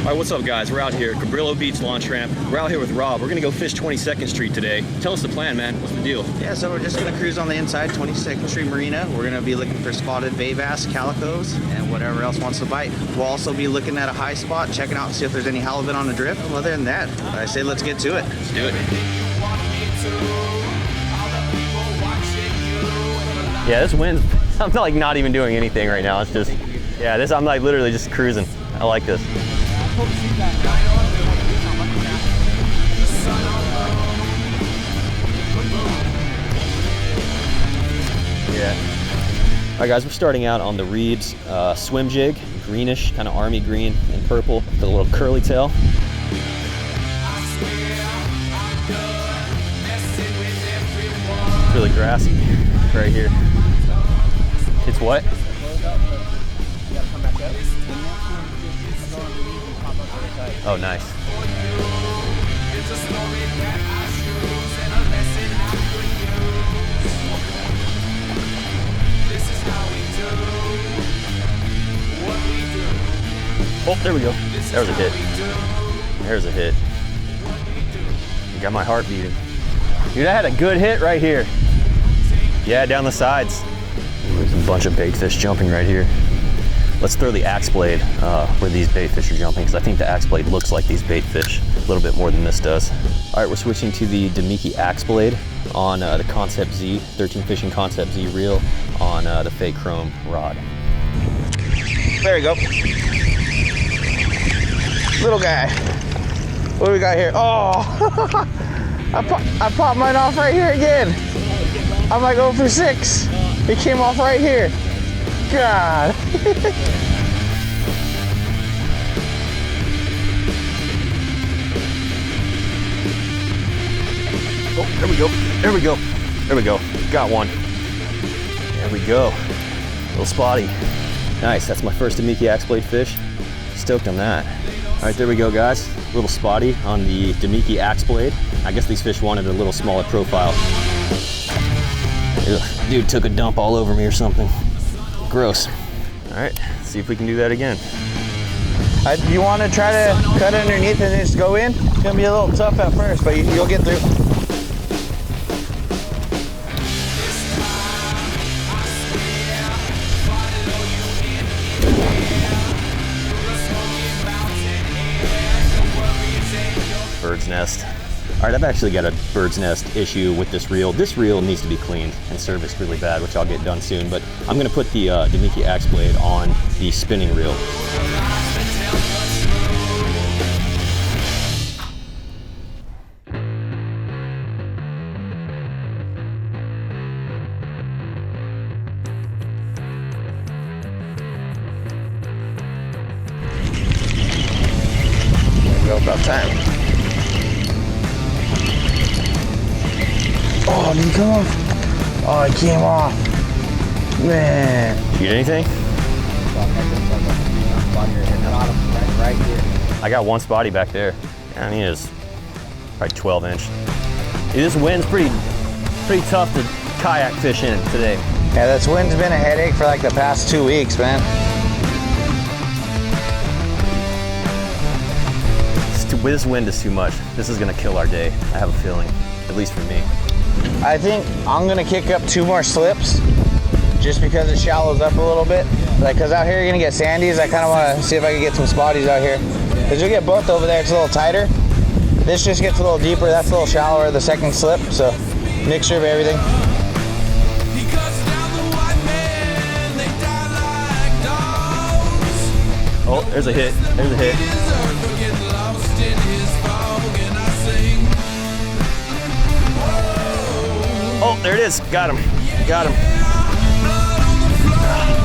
All right, what's up guys? We're out here at Cabrillo Beach Launch Ramp. We're out here with Rob. We're gonna go fish 22nd Street today. Tell us the plan, man. What's the deal? Yeah, so we're just gonna cruise on the inside, 22nd Street Marina. We're gonna be looking for spotted bay bass, calicos, and whatever else wants to bite. We'll also be looking at a high spot, checking out and see if there's any halibut on the drift. Other than that, I say let's get to it. Let's do it. Yeah, this wind, I'm like not even doing anything right now. It's just, yeah, I'm like literally just cruising. I like this. Yeah. All right, guys, we're starting out on the Reed's swim jig, greenish, kind of army green and purple, with a little curly tail. It's really grassy right here. It's what? Oh, nice. Oh, there we go. There was a hit. There's a hit. You got my heart beating. Dude, I had a good hit right here. Yeah, down the sides. There's a bunch of bait fish jumping right here. Let's throw the axe blade where these bait fish are jumping, because I think the axe blade looks like these bait fish a little bit more than this does. All right, we're switching to the Damiki axe blade on the Concept Z, 13 Fishing Concept Z reel on the fake chrome rod. There we go. Little guy. What do we got here? Oh, I popped mine off right here again. I'm like 0 for 6. It came off right here. God. Oh, there we go. There we go. There we go. Got one. There we go. Little spotty. Nice. That's my first Damiki axe blade fish. Stoked on that. All right, there we go, guys. Little spotty on the Damiki axe blade. I guess these fish wanted a little smaller profile. Ugh, dude took a dump all over me or something. Gross. All right, see if we can do that again. You want to try to cut underneath and just go in? It's gonna be a little tough at first, but you'll get through. Bird's nest. All right, I've actually got a bird's nest issue with this reel. This reel needs to be cleaned and serviced really bad, which I'll get done soon, but I'm gonna put the Damiki axe blade on the spinning reel. Go about time. Oh, did he come off? Oh, it came off. Man. Did you get anything? I got one spotty back there. I mean, it's probably 12 inch. Dude, this wind's pretty tough to kayak fish in today. Yeah, this wind's been a headache for like the past 2 weeks, man. This wind is too much. This is gonna kill our day. I have a feeling, at least for me. I think I'm gonna kick up 2 more slips just because it shallows up a little bit. Like, cause out here you're gonna get sandies. I kinda wanna see if I can get some spotties out here. Cause you'll get both over there, it's a little tighter. This just gets a little deeper, that's a little shallower, the second slip. So, mixture of everything. Oh, there's a hit, there's a hit. Oh, there it is. Got him. Got him.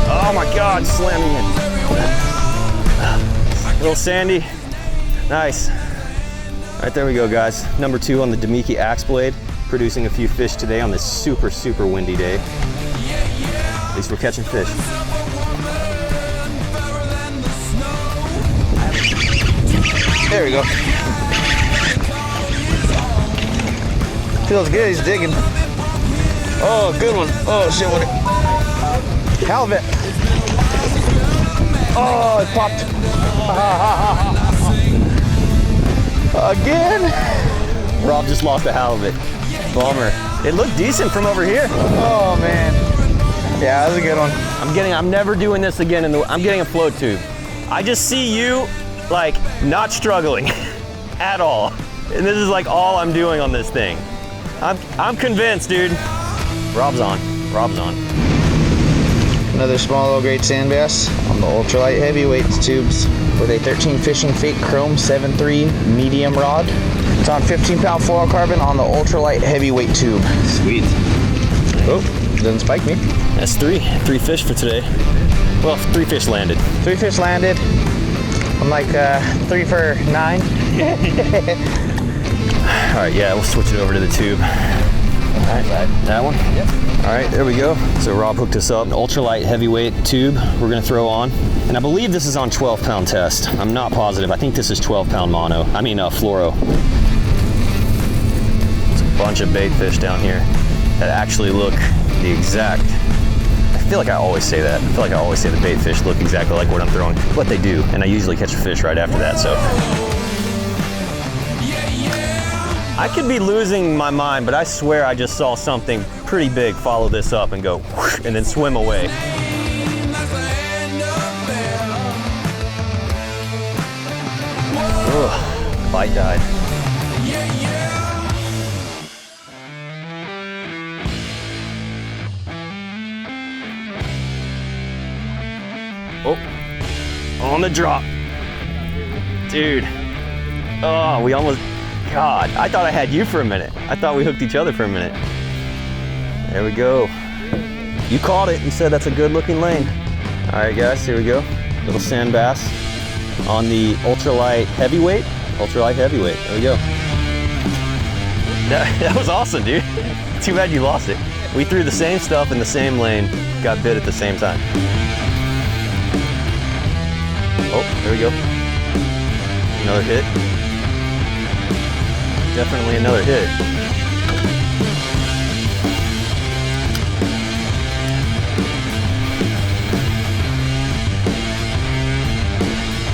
Oh my God, slamming it. Little sandy. Nice. All right, there we go, guys. Number 2 on the Damiki axe blade, producing a few fish today on this super, super windy day. At least we're catching fish. There we go. Feels good, he's digging. Oh, good one. Oh, shit, what? Halibut. Oh, it popped. Again? Rob just lost a halibut. Bummer. It looked decent from over here. Oh man. Yeah, that was a good one. I'm never doing this again I'm getting a float tube. I just see you like not struggling at all. And this is like all I'm doing on this thing. I'm convinced, dude. Rob's on. Another small little grade sand bass on the ultralight heavyweights tubes with a 13 Fishing Fake Chrome 7.3 medium rod. It's on 15-pound fluorocarbon on the ultralight heavyweight tube. Sweet. Oh, doesn't spike me. That's three fish for today. Well, 3 fish landed. 3 fish landed. I'm like 3 for 9. All right, yeah, we'll switch it over to the tube. All right, that one? Yep. All right, there we go. So Rob hooked us up an ultralight heavyweight tube we're gonna throw on. And I believe this is on 12-pound test. I'm not positive. I think this is 12-pound mono. I mean, fluoro. There's a bunch of bait fish down here that actually look the exact. I feel like I always say that. I feel like I always say the bait fish look exactly like what I'm throwing, what they do. And I usually catch a fish right after that, so. I could be losing my mind, but I swear I just saw something pretty big follow this up and go whoosh, and then swim away. Ugh, bite died. Oh, on the drop. Dude. Oh, we almost, God, I thought I had you for a minute. I thought we hooked each other for a minute. There we go. You caught it. You said that's a good looking lane. All right, guys, here we go. Little sand bass on the ultralight heavyweight. Ultralight heavyweight. There we go. That was awesome, dude. Too bad you lost it. We threw the same stuff in the same lane, got bit at the same time. Oh, there we go. Another hit. Definitely another hit.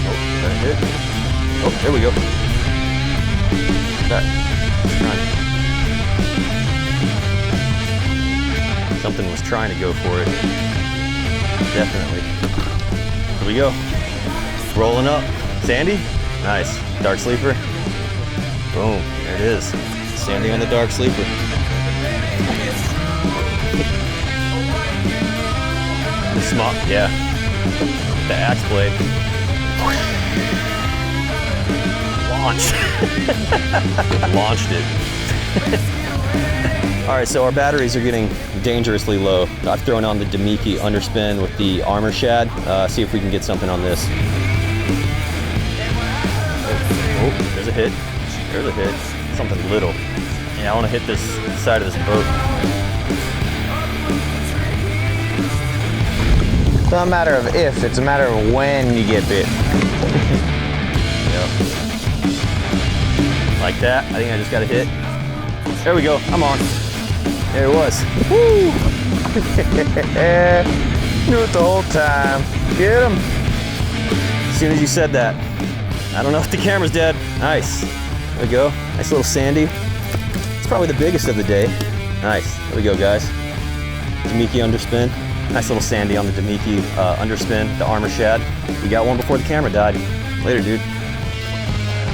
Oh, that hit. Oh, there we go. That. Something was trying to go for it. Definitely. Here we go. Rolling up. Sandy? Nice. Dark sleeper. Boom. There it is. Sandy on the dark sleeper. The small, yeah. The axe blade. Launched. Launched it. All right, so our batteries are getting dangerously low. I've thrown on the Damiki Underspin with the armor shad. See if we can get something on this. Oh, there's a hit. There's a hit. Something little. Yeah, I want to hit this side of this boat. It's not a matter of if, it's a matter of when you get bit. Yep. Like that. I think I just got a hit. There we go. I'm on. There it was. Woo! Knew it the whole time. Get him. As soon as you said that. I don't know if the camera's dead. Nice. There we go. Nice little sandy. It's probably the biggest of the day. Nice. There we go, guys. Damiki Underspin. Nice little sandy on the Damiki Underspin, the armor shad. We got one before the camera died. Later, dude.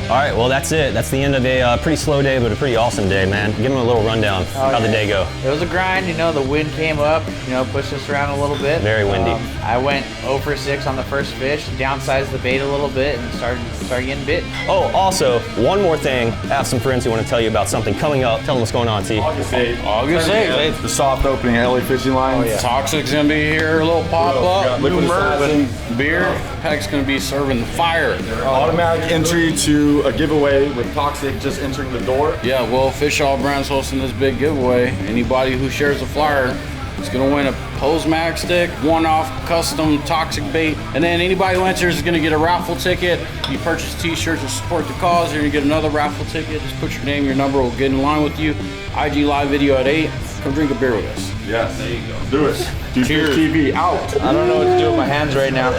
All right, well, that's it. That's the end of a pretty slow day, but a pretty awesome day, man. Give them a little rundown. How'd the day go? It was a grind, you know, the wind came up, you know, pushed us around a little bit. Very windy. I went 0 for 6 on the first fish, downsized the bait a little bit, and started getting bit. Oh, also, one more thing. I have some friends who want to tell you about something coming up. Tell them what's going on, T. August 8th. The soft opening at LA Fishing Line. Oh, yeah. Toxic's gonna be here, a little pop-up. New merch and beer. Pack's gonna be serving fire. Automatic entry to a giveaway with Toxic just entering the door. Yeah, well, Fish All Brands hosting this big giveaway. Anybody who shares a flyer is gonna win a Pose Mag stick, one-off custom Toxic bait, and then anybody who enters is gonna get a raffle ticket. You purchase t-shirts to support the cause, you're gonna get another raffle ticket. Just put your name, your number, we'll get in line with you. IG live video at 8. Come drink a beer with us. Yes. There you go. Do it. Dudefishh Cheers. TV out. I don't know what to do with my hands right now.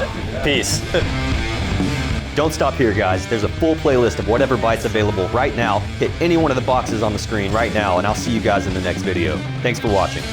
Peace. Don't stop here, guys. There's a full playlist of whatever bites available right now. Hit any one of the boxes on the screen right now, and I'll see you guys in the next video. Thanks for watching.